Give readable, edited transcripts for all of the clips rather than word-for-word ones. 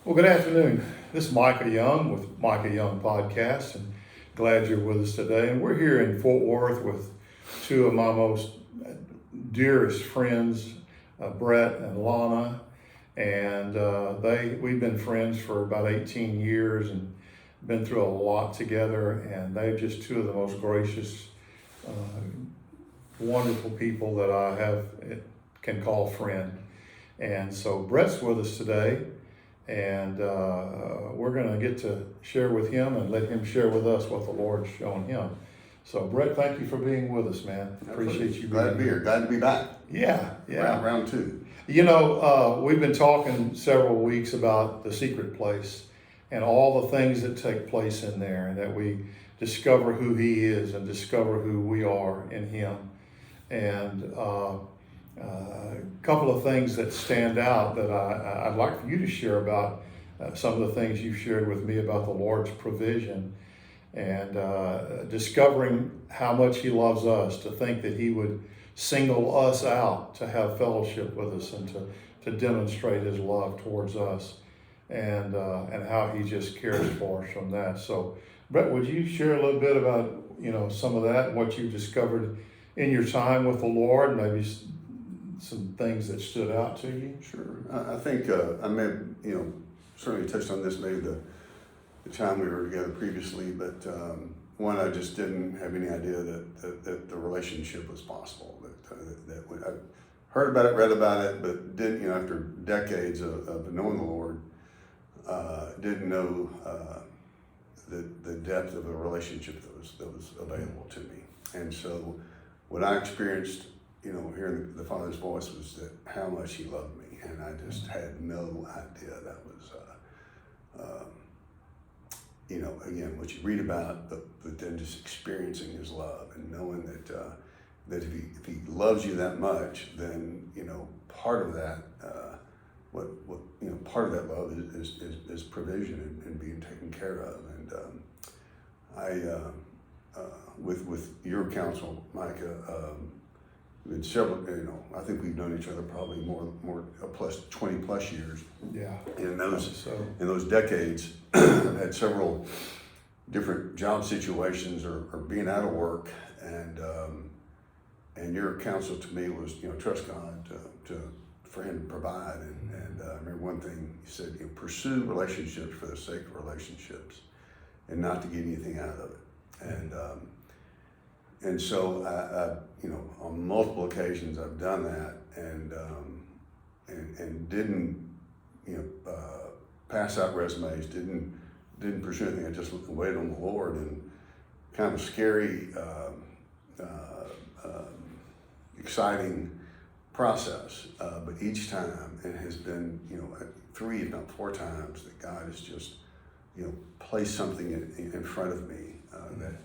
Well, good afternoon. This is Micah Young with Micah Young Podcast, and glad you're with us today. And we're here in Fort Worth with two of my most dearest friends, Brett and Lana. And we've been friends for about 18 years and been through a lot together. And they're just two of the most gracious, uh, wonderful people that can call friend. And so Brett's with us today. And we're going to get to share with him and let him share with us what the Lord's shown him. So, Brett, thank you for being with us, man. Appreciate you Glad to be here. Glad to be back. Yeah. Round two. You know, we've been talking several weeks about the secret place and all the things that take place in there, and that we discover who He is and discover who we are in Him. And a couple of things that stand out that I'd like for you to share about some of the things you've shared with me about the Lord's provision and discovering how much He loves us, to think that He would single us out to have fellowship with us and to demonstrate His love towards us, and how He just cares for us from that. So, Brett, would you share a little bit about some of that and what you discovered in your time with the Lord, maybe some things that stood out to you? Sure. I think I may have, certainly touched on this maybe the time we were together previously, but one, I just didn't have any idea that the relationship was possible. That I heard about it, read about it, but didn't, after decades of knowing the Lord, didn't know the depth of a relationship that was available to me. And so what I experienced, hearing the Father's voice, was that how much He loved me, and I just had no idea that was, again, what you read about, but then just experiencing His love and knowing that if He loves you that much, then part of that, part of that love is provision and being taken care of, and with your counsel, Micah. Been several, I think we've known each other probably more plus 20 plus years. Yeah. In those decades, I've had several different job situations or being out of work, and your counsel to me was, trust God for Him to provide. And I remember one thing you said, pursue relationships for the sake of relationships, and not to get anything out of it. And so on multiple occasions I've done that, and didn't pass out resumes, didn't pursue anything. I just waited on the Lord, and kind of scary, exciting process. But each time it has been 3 if not 4 times that God has just placed something in front of me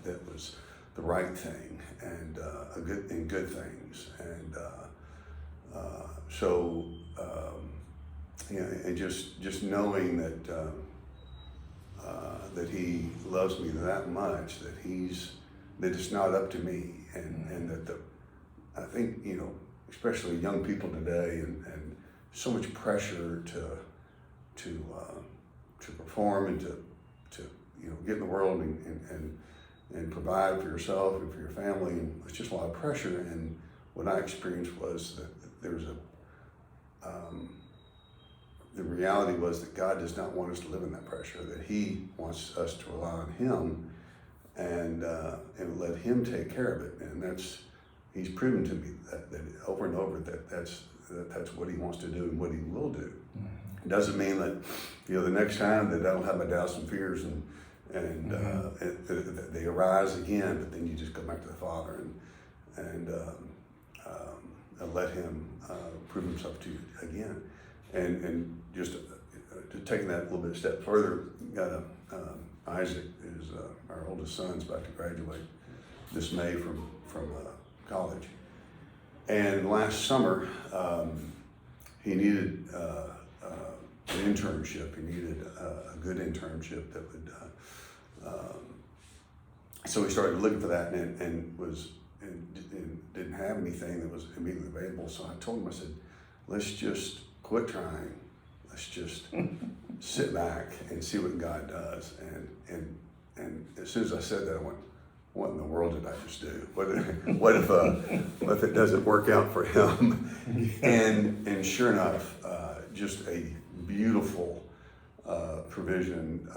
that was the right thing, and good things, and and just knowing that that He loves me that much, that it's not up to me, and that I think especially young people today, and so much pressure to perform and to get in the world and provide for yourself and for your family, and it's just a lot of pressure. And what I experienced was that there's the reality was that God does not want us to live in that pressure, that He wants us to rely on Him and let Him take care of it. And He's proven to me that over and over that's what He wants to do and what He will do. It doesn't mean that the next time that I don't have my doubts and fears and they arise again, but then you just go back to the Father and let Him prove Himself to you again, and just taking that a little bit a step further. Got Isaac is our oldest son's about to graduate this May from college, and last summer he needed an internship. He needed a good internship that would. So we started looking for that, and didn't have anything that was immediately available. So I told him, I said, let's just quit trying. Let's just sit back and see what God does. And as soon as I said that, I went, what in the world did I just do? What if it doesn't work out for him? And sure enough, just a beautiful provision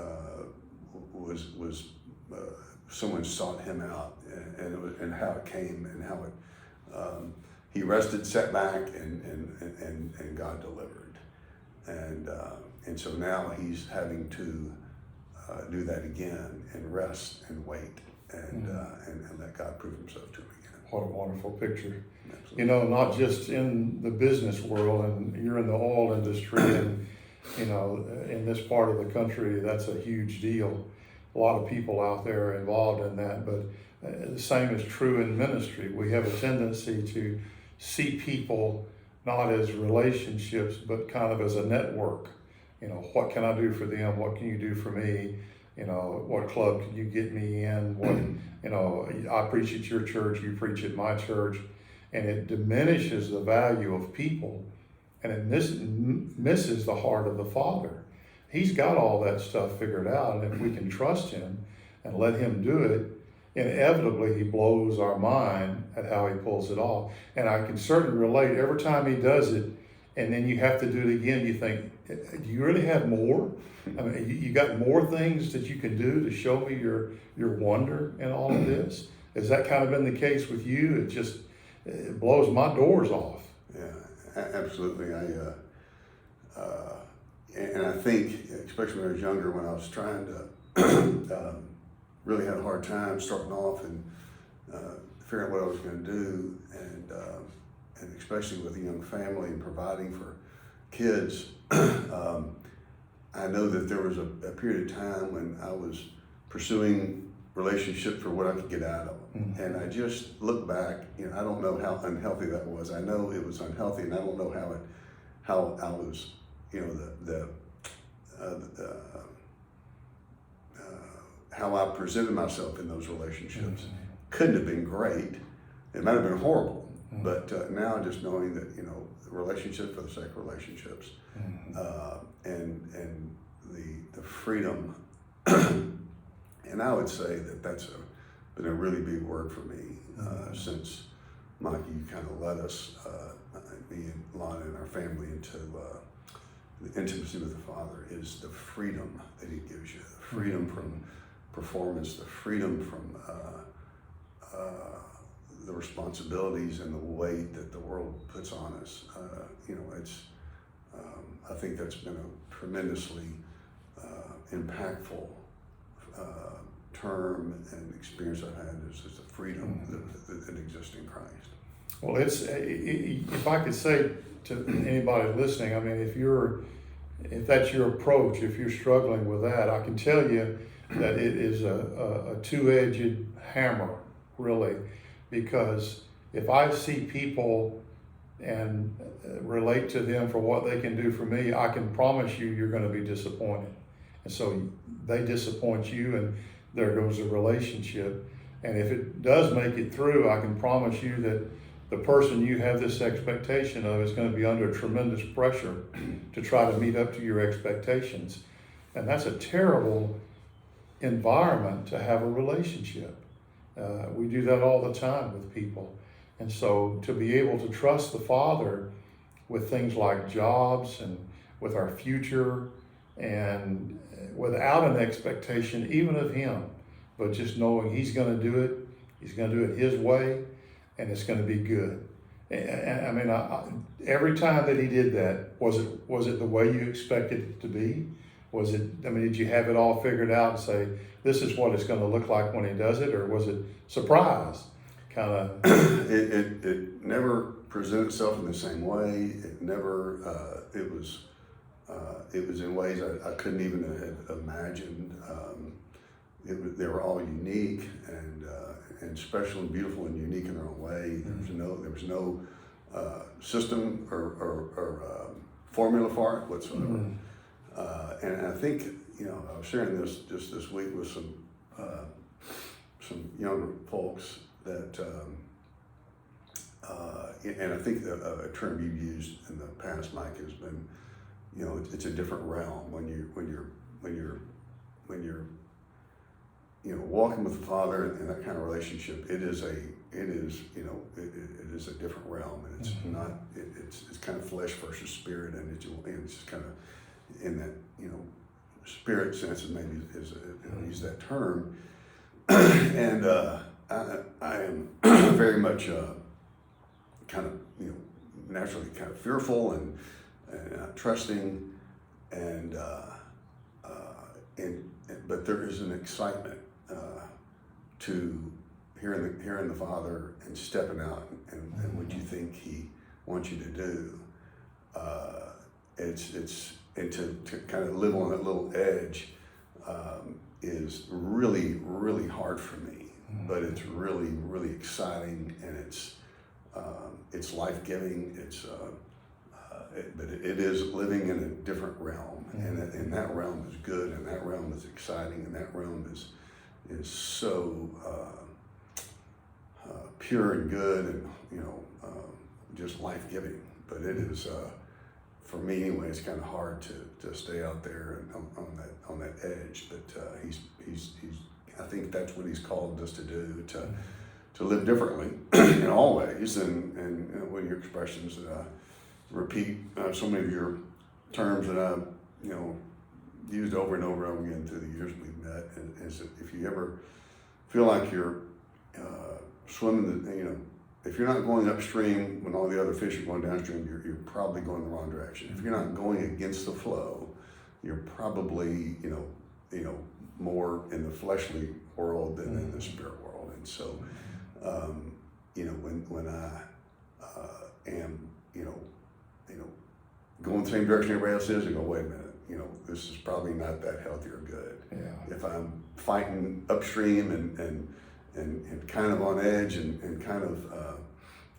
was someone sought him out, and how it came, and how it he rested, sat back, and God delivered, and so now he's having to do that again, and rest and wait, and let God prove himself to him again. What a wonderful picture. Absolutely. You know, not just in the business world, and you're in the oil industry, and you know, in this part of the country, that's a huge deal. A lot of people out there are involved in that, but the same is true in ministry. We have a tendency to see people not as relationships, but kind of as a network. You know, what can I do for them? What can you do for me? You know, what club can you get me in? What, you know, I preach at your church, you preach at my church, and it diminishes the value of people, and it misses the heart of the Father. He's got all that stuff figured out, and if we can trust him and let him do it, inevitably he blows our mind at how he pulls it off. And I can certainly relate, every time he does it, and then you have to do it again, you think, do you really have more? I mean, you got more things that you can do to show me your wonder in all of this? Has that kind of been the case with you? It blows my doors off. Yeah, absolutely. And I think, especially when I was younger, when I was trying to really had a hard time starting off and figuring out what I was going to do, and especially with a young family and providing for kids, I know that there was a period of time when I was pursuing relationships for what I could get out of them. Mm-hmm. And I just look back, you know, I don't know how unhealthy that was. I know it was unhealthy, and I don't know how I was, you know, how I presented myself in those relationships. Mm-hmm. Couldn't have been great. It might have been horrible. Mm-hmm. But now just knowing that, you know, relationships for the sake of relationships, mm-hmm. And the freedom, and I would say that that's been a really big word for me since, Mike, you kind of led us, me and Lana and our family, into the intimacy with the Father, is the freedom that he gives you, the freedom from performance, the freedom from the responsibilities and the weight that the world puts on us. You know, it's I think that's been a tremendously impactful term and experience I've had, is the freedom that exists in Christ. Well, if I could say to anybody listening, I mean, if that's your approach, if you're struggling with that, I can tell you that it is a two-edged hammer, really, because if I see people and relate to them for what they can do for me, I can promise you're going to be disappointed. And so they disappoint you, and there goes the relationship. And if it does make it through, I can promise you that the person you have this expectation of is going to be under tremendous pressure to try to meet up to your expectations. And that's a terrible environment to have a relationship. We do that all the time with people. And so to be able to trust the Father with things like jobs and with our future, and without an expectation even of him, but just knowing he's going to do it, he's going to do it his way, and it's going to be good. And I mean, every time that he did that, was it the way you expected it to be? Was it, I mean, did you have it all figured out and say, this is what it's going to look like when he does it, or was it surprise? Kind of. It never presented itself in the same way. It never. It was in ways I couldn't even have imagined. They were all unique and special and beautiful and unique in their own way. There was no system or formula for it whatsoever. Mm-hmm. And I think, you know, I was sharing this just this week with some younger folks that, and I think a term you've used in the past, Mike, has been you know, it's a different realm when you're you know, walking with the Father and that kind of relationship. It is you know, it is a different realm, and it's not. It's kind of flesh versus spirit, and it's just kind of in that, you know, spirit sense, and maybe I'll use that term. And I am very much kind of, you know, naturally kind of fearful and trusting, and but there is an excitement to hearing the Father and stepping out and what you think He wants you to do. It's and to kind of live on that little edge is really hard for me, but it's really exciting, and it's life-giving. But it is living in a different realm, and that realm is good, and that realm is exciting, and that realm is so pure and good, and, you know, just life-giving. But it is, for me anyway, it's kind of hard to stay out there and on that edge. But he's I think that's what He's called us to do, to live differently in all ways, and what your expressions that I repeat so many of your terms that I, you know, used over and over again through the years we've met, is that if you ever feel like you're swimming, you know, if you're not going upstream when all the other fish are going downstream, you're probably going the wrong direction. If you're not going against the flow, you're probably, you know, more in the fleshly world than in the spirit world. And so, you know, when I am, you know, going the same direction everybody else is, I go, wait a minute, you know, this is probably not that healthy or good. Yeah. If I'm fighting upstream and kind of on edge and kind of,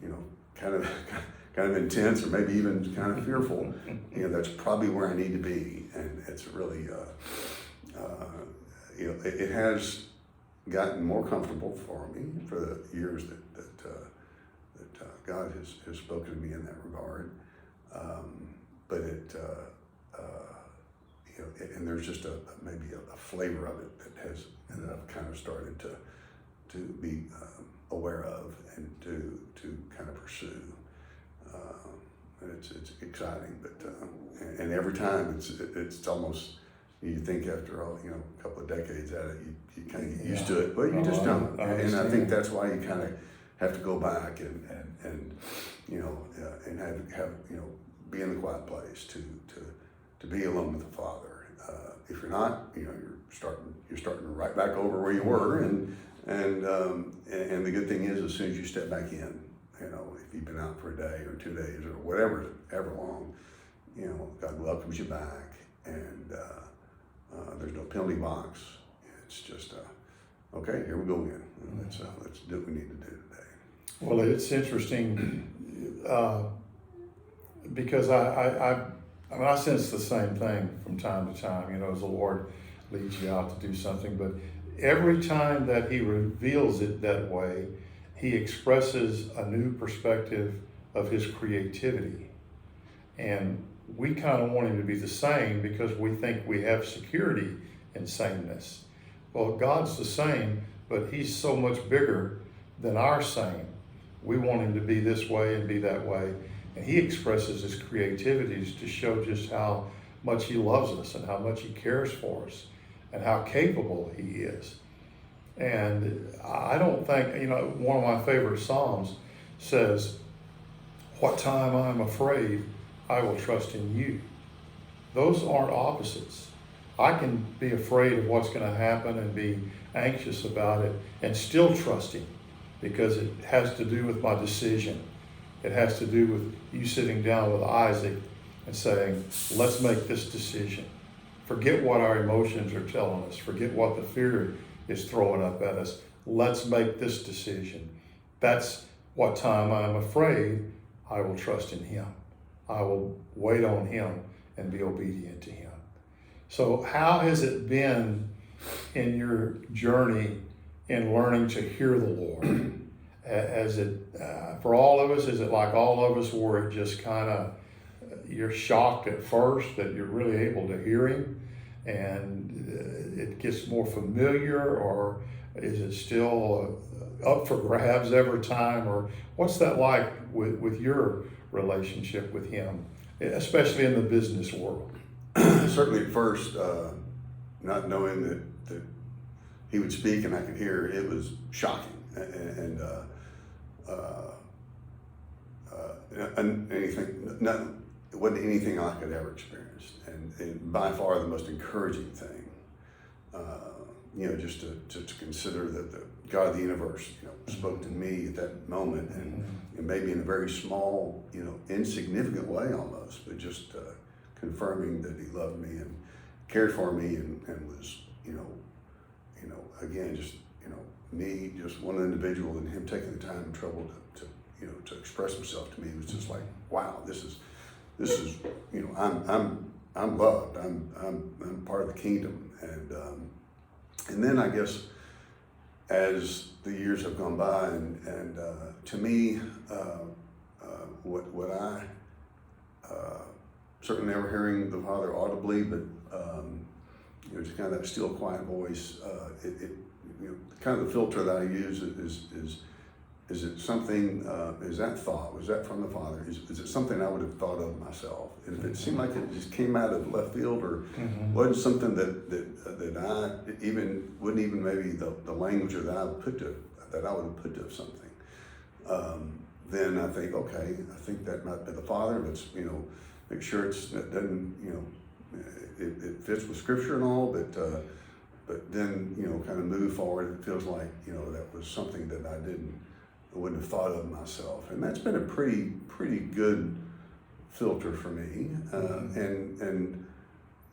you know, kind of intense, or maybe even kind of fearful, you know, that's probably where I need to be. And it's really, you know, it has gotten more comfortable for me for the years that God has spoken to me in that regard. But it, you know, and there's just maybe a flavor of it that I've kind of started to be aware of and to kind of pursue. And it's exciting, but and every time it's almost, you think after all, you know, a couple of decades at it, you kind of get used to it, but you just don't. And I think that's why you kind of have to go back and you know, and have you know, be in the quiet place to be alone with the Father. If you're not, you know, you're starting right back over where you were, and the good thing is, as soon as you step back in, you know, if you've been out for a day or 2 days or whatever, ever long, you know, God welcomes you back, and there's no penalty box. It's just okay, here we go again. Let's do what we need to do today. Well, it's interesting because I mean, I sense the same thing from time to time, you know, as the Lord leads you out to do something. But every time that He reveals it that way, He expresses a new perspective of His creativity. And we kind of want Him to be the same because we think we have security in sameness. Well, God's the same, but He's so much bigger than our same. We want Him to be this way and be that way. And He expresses His creativities to show just how much He loves us and how much He cares for us and how capable He is. And I don't think, you know, one of my favorite Psalms says, "What time I'm afraid, I will trust in you." Those aren't opposites. I can be afraid of what's going to happen and be anxious about it and still trust Him, because it has to do with my decision. It has to do with you sitting down with Isaac and saying, let's make this decision. Forget what our emotions are telling us. Forget what the fear is throwing up at us. Let's make this decision. That's what time I'm afraid, I will trust in Him. I will wait on Him and be obedient to Him. So how has it been in your journey in learning to hear the Lord? As it, for all of us, is it like all of us where it just kind of, you're shocked at first that you're really able to hear him, and it gets more familiar, or is it still up for grabs every time, or what's that like with your relationship with him, especially in the business world? Certainly at first, not knowing that he would speak and I could hear, it was shocking, and anything, nothing, it wasn't anything I could ever experience, and by far the most encouraging thing. Just to consider that the God of the universe, spoke to me at that moment, and maybe in a very small, insignificant way almost, but just confirming that he loved me and cared for me, and was, again, just, me, just one individual, and him taking the time and trouble to express himself to me was just like, wow, this is, I'm loved. I'm part of the kingdom, and then I guess as the years have gone by, and to me, what I certainly never hearing the Father audibly, but just kind of that still, quiet voice. Kind of the filter that I use is it something? Is that thought? Was that from the Father? Is it something I would have thought of myself? And if it seemed like it just came out of left field, or wasn't something that I even wouldn't even maybe the language that I would have put to something, then I think, okay, I think that might be the Father. Let's make sure it doesn't it fits with Scripture and all, but then kind of move forward. It feels like that was something that I wouldn't have thought of myself, and that's been a pretty good filter for me. And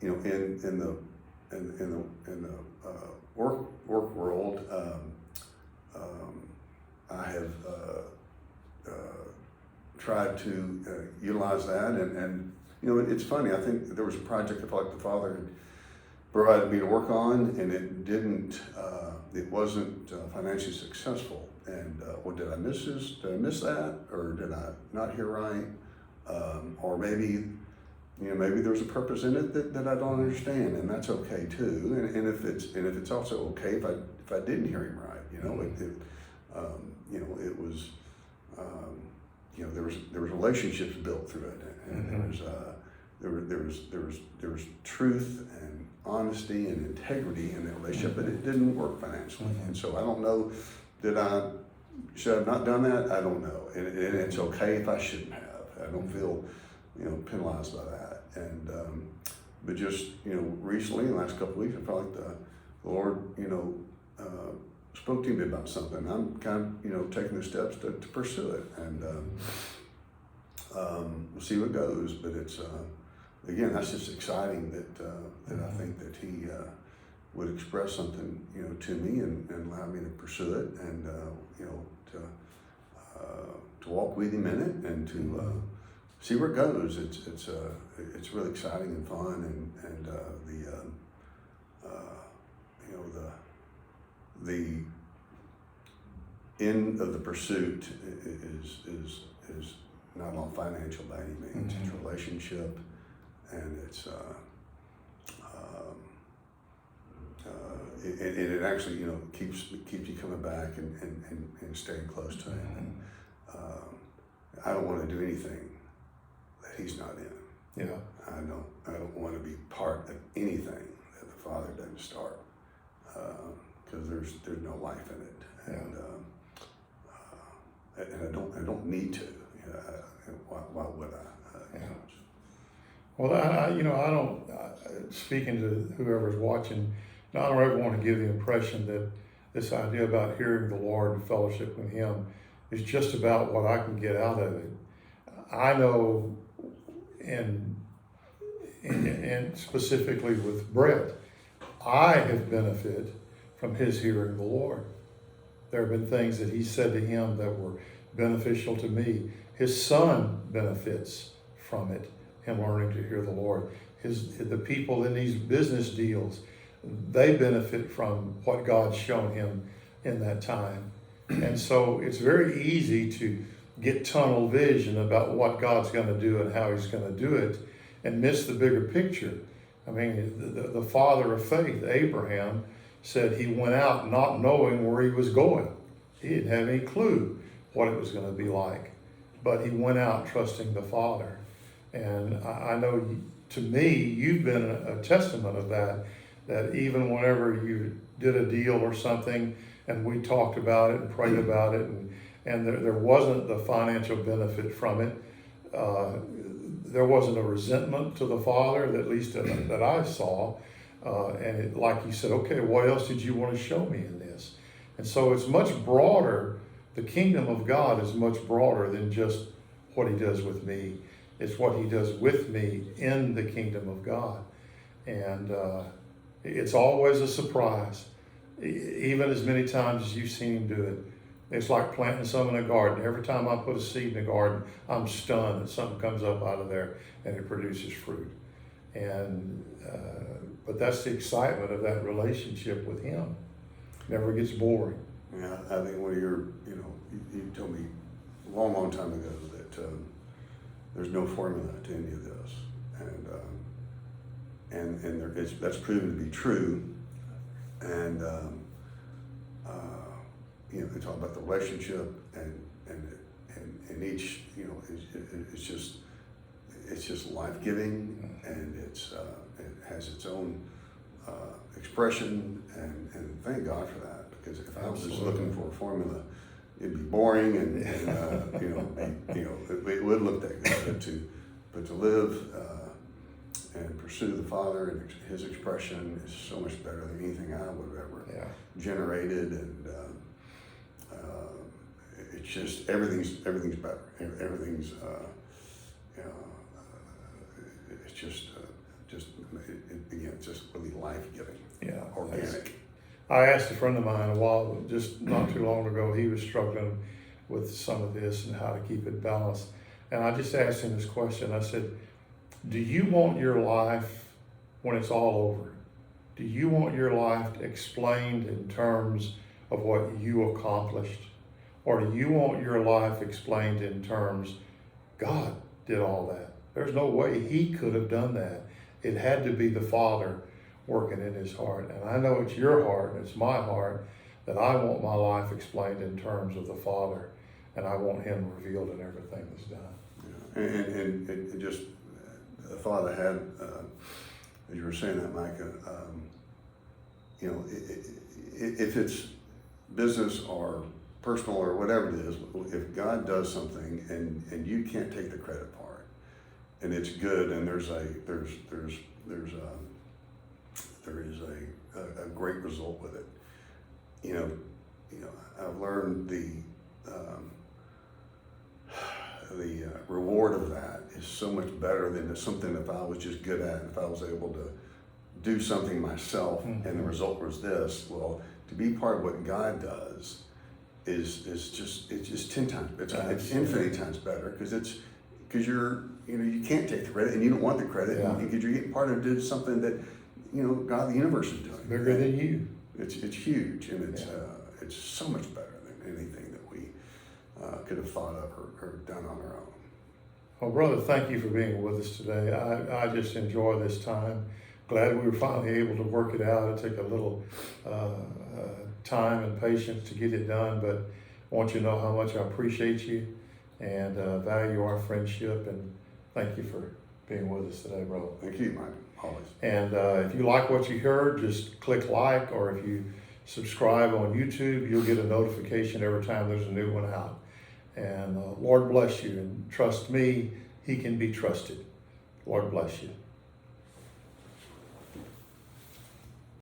in the work world, I have tried to utilize that, and it's funny. I think there was a project I felt like the Father had provided me to work on, and it wasn't financially successful. And did I miss this? Did I miss that, or did I not hear right? Or maybe there was a purpose in it that I don't understand, and that's okay too. And if it's also okay if I didn't hear him right, it was there was relationships built through it, and there was truth and honesty and integrity in that relationship, but it didn't work financially. And so I don't know, should I have not done that? I don't know, and it's okay if I shouldn't have. I don't feel penalized by that. And but just recently, in the last couple of weeks, I felt like the Lord spoke to me about something. I'm kind of taking the steps to pursue it, and we'll see what goes. But it's again, that's just exciting that I think that He would express something to me, and allow me to pursue it, and to walk with Him in it, and to see where it goes. It's really exciting and fun, and the end of the pursuit is not all financial by any means. It's relationship, and it's it actually keeps you coming back and staying close to Him. And I don't want to do anything that He's not in. Yeah. I don't want to be part of anything that the Father doesn't start, because there's no life in it. Yeah. And I don't need to. Why would I? Yeah. Well, I don't. Speaking to whoever's watching, I don't ever want to give the impression that this idea about hearing the Lord and fellowship with Him is just about what I can get out of it. I know, and specifically with Brett, I have benefited from his hearing the Lord. There have been things that he said to him that were beneficial to me. His son benefits from it, him learning to hear the Lord. The people in these business deals, they benefit from what God's shown him in that time. And so it's very easy to get tunnel vision about what God's going to do and how He's going to do it, and miss the bigger picture. I mean, the father of faith, Abraham, said he went out not knowing where he was going. He didn't have any clue what it was going to be like, but he went out trusting the Father. And I know, to me, you've been a testament of that, that even whenever you did a deal or something, and we talked about it and prayed about it, and there wasn't the financial benefit from it, there wasn't a resentment to the Father, at least that I saw. And like you said, okay, what else did you want to show me in this? And so it's much broader. The kingdom of God is much broader than just what He does with me. It's what He does with me in the kingdom of God. And it's always a surprise, even as many times as you've seen Him do it. It's like planting something in a garden. Every time I put a seed in the garden, I'm stunned that something comes up out of there and it produces fruit. And but that's the excitement of that relationship with Him. Never gets boring. Yeah, I think when you told me a long, long time ago that there's no formula to any of this, and that's proven to be true. And they talk about the relationship, and each, it's just life-giving, and it has its own expression, and thank God for that, because if I was just looking for a formula, it'd be boring, and it would look that good, but to live and pursue the Father and His expression is so much better than anything I would have ever generated, and it's just everything's better. Everything's it's just really life-giving. Yeah, organic. I asked a friend of mine just not too long ago, he was struggling with some of this and how to keep it balanced. And I just asked him this question. I said, do you want your life, when it's all over, do you want your life explained in terms of what you accomplished? Or do you want your life explained in terms, God did all that? There's no way He could have done that. It had to be the Father working in His heart. And I know it's your heart and it's my heart that I want my life explained in terms of the Father, and I want Him revealed in everything that's done. Yeah. And just a thought I had as you were saying that, Micah, if it's business or personal or whatever it is, if God does something and you can't take the credit part, and it's good, and there is a great result with it. I've learned the reward of that is so much better than something if I was just good at, if I was able to do something myself, and the result was this. Well, to be part of what God does is just 10 times. It's infinite times better, because you can't take the credit, and you don't want the credit, because you're getting part of something that God, the universe, is doing. Bigger than you. It's huge, and it's so much better than anything that we could have thought of or done on our own. Well, brother, thank you for being with us today. I just enjoy this time. Glad we were finally able to work it out. It took a little time and patience to get it done, but I want you to know how much I appreciate you and value our friendship, and thank you for being with us today, brother. Thank you, Mike, always. And if you like what you heard, just click like, or if you subscribe on YouTube, you'll get a notification every time there's a new one out. And Lord bless you, and trust me, He can be trusted. Lord bless you.